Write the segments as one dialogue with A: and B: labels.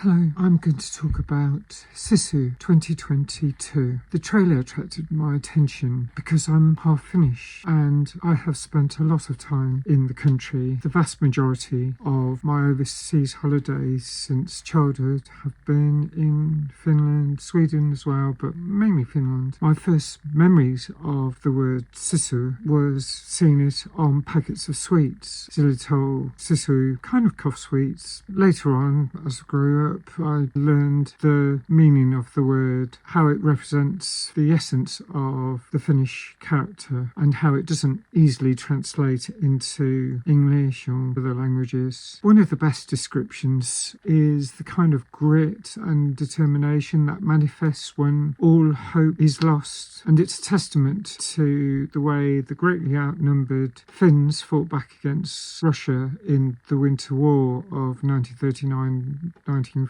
A: Hello, I'm going to talk about Sisu 2022. The trailer attracted my attention because I'm half Finnish and I have spent a lot of time in the country. The vast majority of my overseas holidays since childhood have been in Finland, Sweden as well, but mainly Finland. My first memories of the word Sisu was seeing it on packets of sweets. The little Sisu kind of cough sweets. Later on, as I grew up, I learned the meaning of the word, how it represents the essence of the Finnish character and how it doesn't easily translate into English or other languages. One of the best descriptions is the kind of grit and determination that manifests when all hope is lost, and it's a testament to the way the greatly outnumbered Finns fought back against Russia in the Winter War of 1939-1940.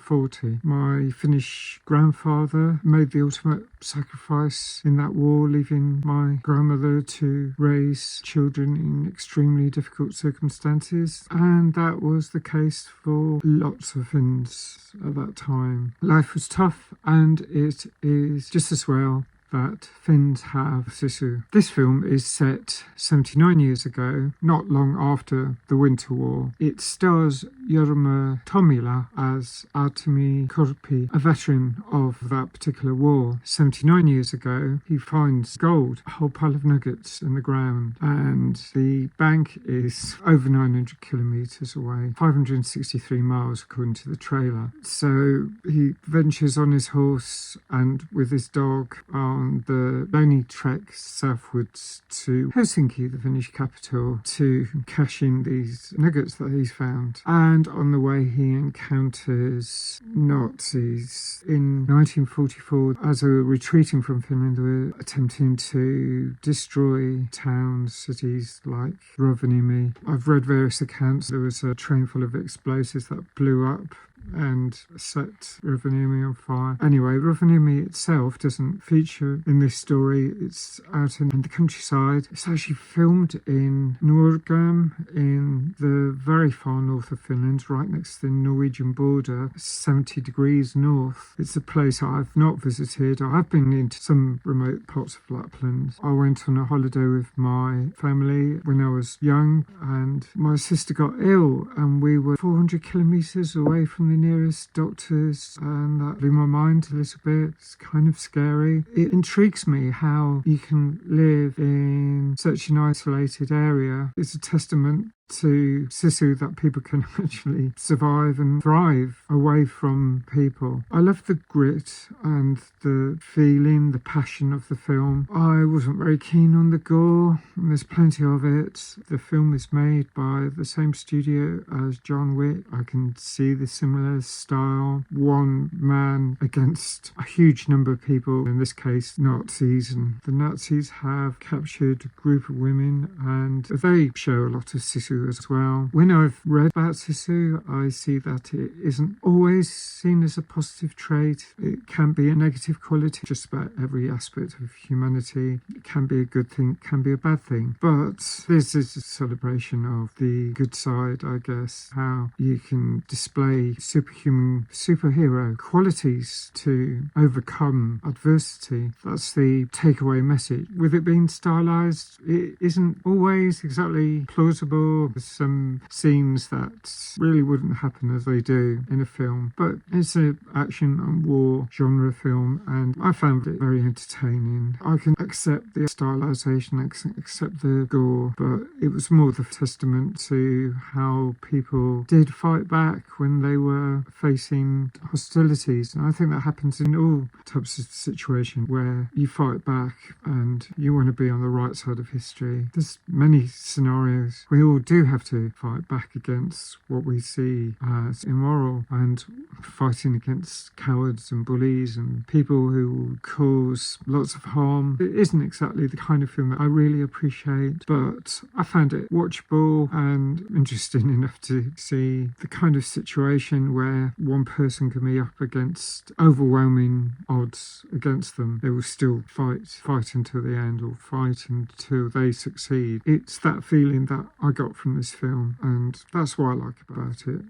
A: My Finnish grandfather made the ultimate sacrifice in that war, leaving my grandmother to raise children in extremely difficult circumstances, and that was the case for lots of Finns at that time. Life was tough, and it is just as well that Finns have Sisu. This film is set 79 years ago, not long after the Winter War. It stars Jorma Tommila as Artemi Korpi, a veteran of that particular war. 79 years ago, he finds gold, a whole pile of nuggets in the ground, and the bank is over 900 kilometres away, 563 miles according to the trailer. So he ventures on his horse and with his dog on the lonely trek southwards to Helsinki, the Finnish capital, to cash in these nuggets that he's found. And on the way he encounters Nazis. In 1944, as they were retreating from Finland, they were attempting to destroy towns, cities like Rovaniemi. I've read various accounts. There was a train full of explosives that blew up and set Rovaniemi on fire. Anyway, Rovaniemi itself doesn't feature in this story. It's out in the countryside. It's actually filmed in Norgam, in the very far north of Finland, right next to the Norwegian border, 70 degrees north. It's a place I've not visited. I've been into some remote parts of Lapland. I went on a holiday with my family when I was young, and my sister got ill, and we were 400 kilometres away from the nearest doctors, and that blew my mind a little bit. It's kind of scary. It intrigues me how you can live in such an isolated area. It's a testament to Sisu that people can actually survive and thrive away from people. I love the grit and the feeling, the passion of the film. I wasn't very keen on the gore, and there's plenty of it. The film is made by the same studio as John Wick. I can see the similar style. One man against a huge number of people, in this case Nazis, and the Nazis have captured a group of women, and they show a lot of Sisu as well. When I've read about Sisu, I see that it isn't always seen as a positive trait. It can be a negative quality. Just about every aspect of humanity. It can be a good thing, it can be a bad thing. But this is a celebration of the good side, I guess. How you can display superhero qualities to overcome adversity. That's the takeaway message. With it being stylized, it isn't always exactly plausible. There's some scenes that really wouldn't happen as they do in a film, but it's an action and war genre film, and I found it very entertaining. I can accept the stylization, accept the gore, but it was more the testament to how people did fight back when they were facing hostilities. And I think that happens in all types of situation where you fight back and you want to be on the right side of history. There's many scenarios we all do have to fight back against what we see as immoral, and fighting against cowards and bullies and people who cause lots of harm. It isn't exactly the kind of film that I really appreciate, but I found it watchable and interesting enough to see the kind of situation where one person can be up against overwhelming odds against them. They will still fight until the end, or fight until they succeed. It's that feeling that I got from this film, and that's what I like about it.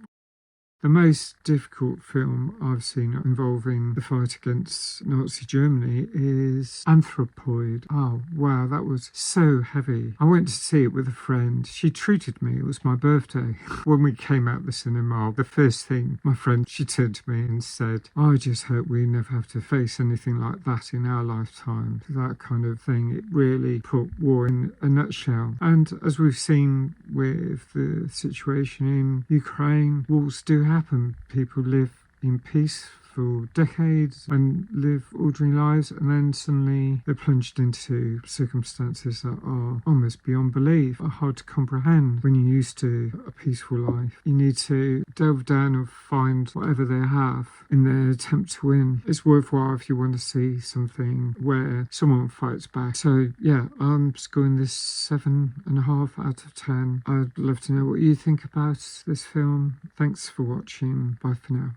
A: The most difficult film I've seen involving the fight against Nazi Germany is Anthropoid. Oh, wow, that was so heavy. I went to see it with a friend. She treated me. It was my birthday. When we came out the cinema, the first thing my friend, she turned to me and said, I just hope we never have to face anything like that in our lifetime. That kind of thing. It really put war in a nutshell. And as we've seen with the situation in Ukraine, wars do happen. People live in peace for decades and live ordinary lives, and then suddenly they're plunged into circumstances that are almost beyond belief, are hard to comprehend when you're used to a peaceful life. You need to delve down and find whatever they have in their attempt to win. It's worthwhile if you want to see something where someone fights back. So yeah, I'm scoring this 7.5 out of 10. I'd love to know what you think about this film. Thanks for watching. Bye for now.